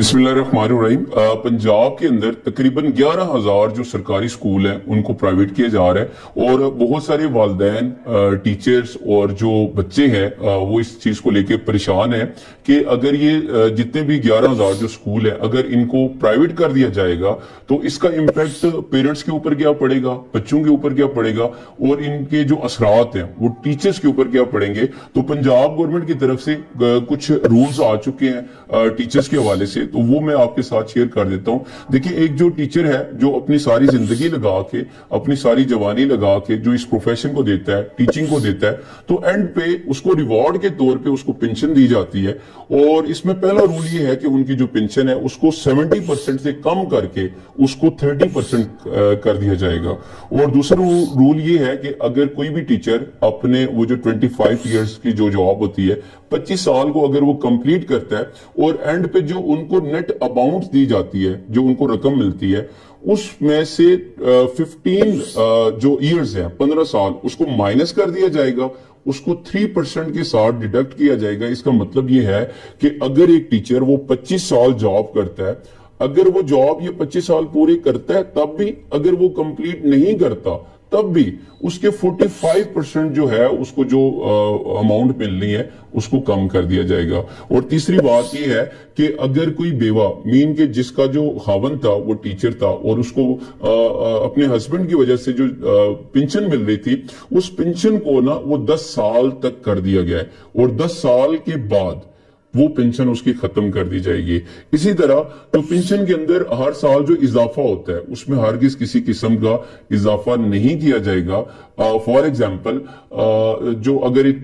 बिस्मिल्लाहिर्रहमानिर्रहीम। पंजाब के अंदर तकरीबन 11,000 जो सरकारी स्कूल हैं उनको प्राइवेट किया जा रहा है और बहुत सारे वालिदैन, टीचर्स और जो बच्चे हैं वो इस चीज को लेके परेशान है कि अगर ये जितने भी 11,000 जो स्कूल है अगर इनको प्राइवेट कर दिया जाएगा तो इसका इम्पैक्ट पेरेंट्स के ऊपर क्या पड़ेगा, बच्चों के ऊपर क्या पड़ेगा और इनके जो असरात हैं वो टीचर्स के ऊपर क्या पड़ेंगे। तो पंजाब गवर्नमेंट की तरफ से कुछ रूल्स आ चुके हैं टीचर्स के हवाले से, तो वो मैं आपके साथ शेयर कर देता हूं। देखिए, एक जो टीचर है जो अपनी सारी जिंदगी लगा के, अपनी सारी जवानी लगा के जो इस प्रोफेशन को देता है, टीचिंग को देता है, तो एंड पे उसको रिवॉर्ड के तौर पे उसको पेंशन दी जाती है। और इसमें पहला रूल ये है कि उनकी जो पेंशन है उसको 70% से कम करके उसको 30% कर दिया जाएगा। और दूसरा रूल ये है कि अगर कोई भी टीचर अपने वो जो 25 ईयर्स की जो जॉब होती है, 25 साल को अगर वो कंप्लीट करता है और एंड पे जो उनको नेट अमाउंट दी जाती है, जो उनको रकम मिलती है, उसमें से 15 जो ईयर्स है, 15 साल, उसको माइनस कर दिया जाएगा, उसको 3% के साथ डिडक्ट किया जाएगा। इसका मतलब ये है कि अगर एक टीचर वो 25 साल जॉब करता है, अगर वो जॉब ये 25 साल पूरे करता है तब भी, अगर वो कंप्लीट नहीं करता तब भी उसके 45% जो है उसको जो अमाउंट मिलनी है उसको कम कर दिया जाएगा। और तीसरी बात यह है कि अगर कोई बेवा मीन के जिसका जो खावन था वो टीचर था और उसको अपने हस्बैंड की वजह से जो पेंशन मिल रही थी, उस पेंशन को ना वो 10 साल तक कर दिया गया है और 10 साल के बाद वो पेंशन उसकी खत्म कर दी जाएगी। इसी तरह तो पेंशन के अंदर हर साल जो इजाफा होता है उसमें हरगिज किसी किस्म का इजाफा नहीं किया जाएगा। फॉर एग्जाम्पल, जो अगर एक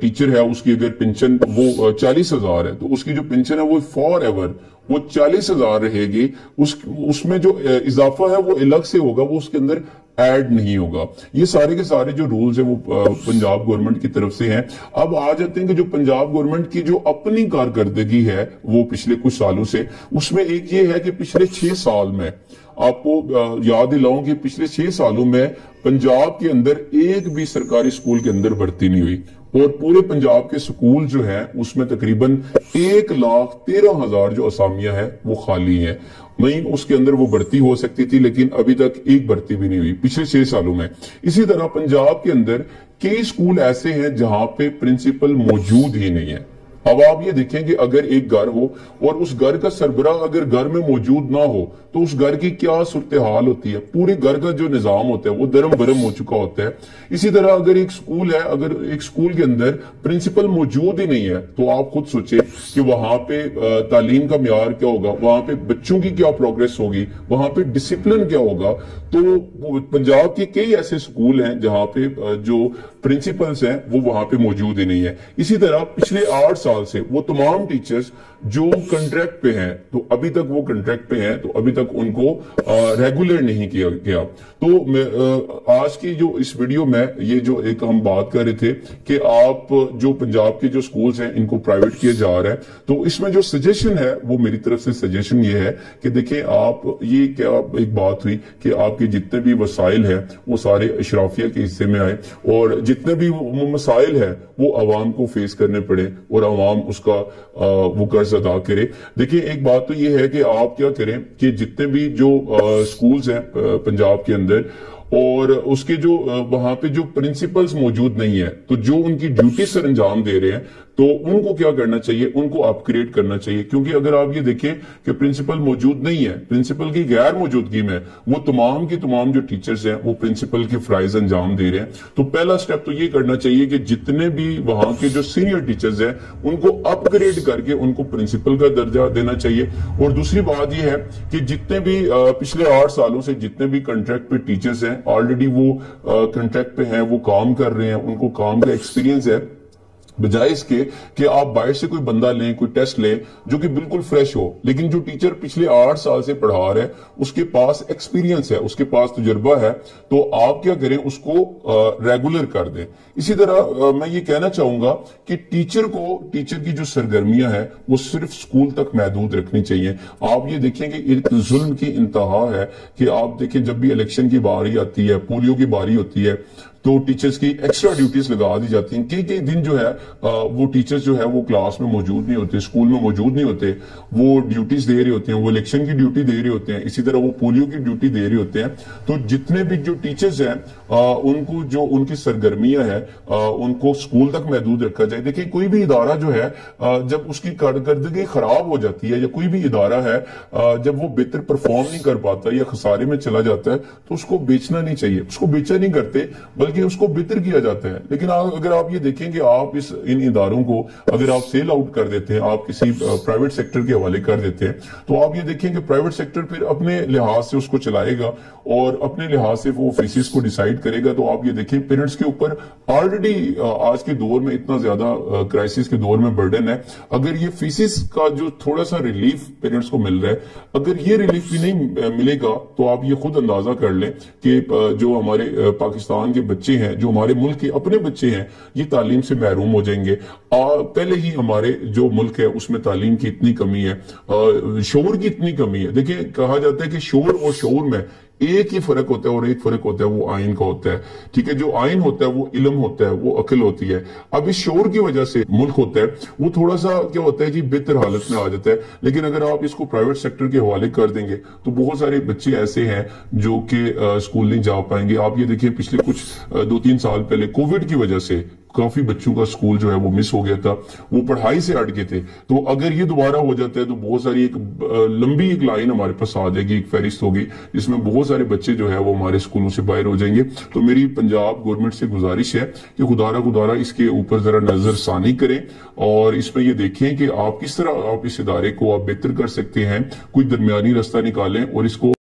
टीचर है उसकी अगर पेंशन वो 40,000 है तो उसकी जो पेंशन है वो फॉर एवर वो 40,000 रहेगी। उसमें जो इजाफा है वो अलग से होगा, वो उसके अंदर ऐड नहीं होगा। ये सारे के सारे जो रूल्स हैं वो पंजाब गवर्नमेंट की तरफ से हैं। अब आ जाते हैं कि जो पंजाब गवर्नमेंट की जो अपनी कारकर्दगी है वो पिछले कुछ सालों से, उसमें एक ये है कि पिछले 6 साल में आपको याद दिलाऊं कि पिछले 6 सालों में पंजाब के अंदर एक भी सरकारी स्कूल के अंदर भर्ती नहीं हुई और पूरे पंजाब के स्कूल जो हैं उसमें तकरीबन 1,13,000 जो असामियां हैं वो खाली हैं। नहीं, उसके अंदर वो भर्ती हो सकती थी लेकिन अभी तक एक भर्ती भी नहीं हुई पिछले 6 सालों में। इसी तरह पंजाब के अंदर कई स्कूल ऐसे हैं जहां पे प्रिंसिपल मौजूद ही नहीं है। अब आप ये देखें कि अगर एक घर हो और उस घर का सरबराह अगर घर में मौजूद ना हो तो उस घर की क्या सूरत हाल होती है, पूरे घर का जो निजाम होता है वो दरम बरम हो चुका होता है। इसी तरह अगर एक स्कूल है, अगर एक स्कूल के अंदर प्रिंसिपल मौजूद ही नहीं है तो आप खुद सोचे कि वहां पे तालीम का म्यार क्या होगा, वहां पे बच्चों की क्या प्रोग्रेस होगी, वहां पे डिसिप्लिन क्या होगा। तो पंजाब के कई ऐसे स्कूल हैं जहां पे जो प्रिंसिपल्स हैं वो वहां पे मौजूद ही नहीं है। इसी तरह पिछले 8 साल से वो तमाम टीचर्स जो कॉन्ट्रैक्ट पे हैं, तो अभी तक वो कॉन्ट्रैक्ट पे हैं, तो अभी तक उनको रेगुलर नहीं किया गया। तो आज की जो इस वीडियो में ये जो एक हम बात कर रहे थे कि आप जो पंजाब के जो स्कूल्स हैं इनको प्राइवेट किया जा रहा है, तो इसमें जो सजेशन है वो मेरी तरफ से सजेशन ये है कि देखिए, आप ये क्या एक बात हुई कि आपके जितने भी वसाइल हैं वो सारे अशराफिया के हिस्से में आए और जितने भी मसाइल है वो आवाम को फेस करने पड़े और आवाम उसका वो कर्ज अदा करे। देखिए, एक बात तो ये है कि आप क्या करें कि जितने भी जो स्कूल्स हैं पंजाब के अंदर और उसके जो वहां पे जो प्रिंसिपल्स मौजूद नहीं है, तो जो उनकी ड्यूटी सर अंजाम दे रहे हैं, तो उनको क्या करना चाहिए, उनको अपग्रेड करना चाहिए। क्योंकि अगर आप ये देखें कि प्रिंसिपल मौजूद नहीं है, प्रिंसिपल की गैर मौजूदगी में वो तमाम की तमाम जो टीचर्स हैं वो प्रिंसिपल के फराइज अंजाम दे रहे हैं, तो पहला स्टेप तो ये करना चाहिए कि जितने भी वहां के जो सीनियर टीचर्स हैं उनको अपग्रेड करके उनको प्रिंसिपल का दर्जा देना चाहिए। और दूसरी बात यह है कि जितने भी पिछले 8 सालों से जितने भी कॉन्ट्रैक्ट पे टीचर्स हैं, ऑलरेडी वो कॉन्ट्रैक्ट पे हैं, वो काम कर रहे हैं, उनको काम का एक्सपीरियंस है, बजाय इसके कि आप बाहर से कोई बंदा लें, कोई टेस्ट लें जो कि बिल्कुल फ्रेश हो, लेकिन जो टीचर पिछले 8 साल से पढ़ा रहा है उसके पास एक्सपीरियंस है, उसके पास तजुर्बा है, तो आप क्या करें, उसको रेगुलर कर दें। इसी तरह मैं ये कहना चाहूंगा कि टीचर की जो सरगर्मियां हैं वो सिर्फ स्कूल तक महदूद रखनी चाहिए। आप ये देखें कि एक जुल्म की इंतहा है कि आप देखें जब भी इलेक्शन की बारी आती है, पोलियो की बारी होती है, तो टीचर्स की एक्स्ट्रा ड्यूटीज लगा दी जाती हैं। कई दिन जो है वो टीचर्स जो है वो क्लास में मौजूद नहीं होते, स्कूल में मौजूद नहीं होते, वो ड्यूटीज दे रहे होते हैं, वो इलेक्शन की ड्यूटी दे रहे होते हैं, इसी तरह वो पोलियो की ड्यूटी दे रहे होते हैं। तो जितने भी जो टीचर्स हैं उनको जो उनकी सरगर्मियां हैं उनको स्कूल तक महदूद रखा जाए। देखिए कोई भी इदारा जो है जब उसकी कारकर्दगी खराब हो जाती है, या कोई भी इदारा है जब वो बेहतर परफॉर्म नहीं कर पाता या खसारे में चला जाता है, तो उसको बेचना नहीं चाहिए। उसको बेचा नहीं करते बल्कि उसको बेहतर किया जाता है। लेकिन अगर आप ये देखेंगे, आप इन इदारों को अगर आप सेल आउट कर देते हैं, आप किसी प्राइवेट सेक्टर के हवाले कर देते हैं, तो आप ये देखेंगे प्राइवेट सेक्टर फिर अपने लिहाज से उसको चलाएगा और अपने लिहाज से वो फीसिस को डिसाइड करेगा। तो आप ये देखें पेरेंट्स के ऊपर ऑलरेडी आज के दौर में इतना ज्यादा क्राइसिस के दौर में बर्डन है। अगर ये फीसिस का जो थोड़ा सा रिलीफ पेरेंट्स को मिल रहा है, अगर ये रिलीफ भी नहीं मिलेगा तो आप ये खुद अंदाजा कर लें कि जो हमारे पाकिस्तान के बच्चे हैं, जो हमारे मुल्क के अपने बच्चे हैं, ये तालीम से महरूम हो जाएंगे। पहले ही हमारे जो मुल्क है उसमें तालीम की इतनी कमी है, शऊर की इतनी कमी है। देखिए कहा जाता है कि शऊर और शऊर में एक ही फर्क होता है, और एक फर्क होता है वो आइन का होता है। ठीक है, जो आइन होता है वो इल्म होता है, वो अक्ल होती है। अब इस शऊर की वजह से मुल्क होता है वो थोड़ा सा क्या होता है जी, बेहतर हालत में आ जाता है। लेकिन अगर आप इसको प्राइवेट सेक्टर के हवाले कर देंगे तो बहुत सारे बच्चे ऐसे हैं जो कि स्कूल नहीं जा पाएंगे। आप ये देखिए पिछले कुछ 2-3 साल पहले कोविड की वजह से काफी बच्चों का स्कूल जो है वो मिस हो गया था, वो पढ़ाई से अट गए थे। तो अगर ये दोबारा हो जाता है तो बहुत सारी एक लंबी एक लाइन हमारे पास आ जाएगी, एक फहरिस्त होगी जिसमें बहुत सारे बच्चे जो है वो हमारे स्कूलों से बाहर हो जाएंगे। तो मेरी पंजाब गवर्नमेंट से गुजारिश है कि खुदारा इसके ऊपर जरा नजरसानी करें और इसमें ये देखें कि आप किस तरह आप इस इदारे को आप बेहतर कर सकते हैं, कोई दरमियानी रास्ता निकालें और इसको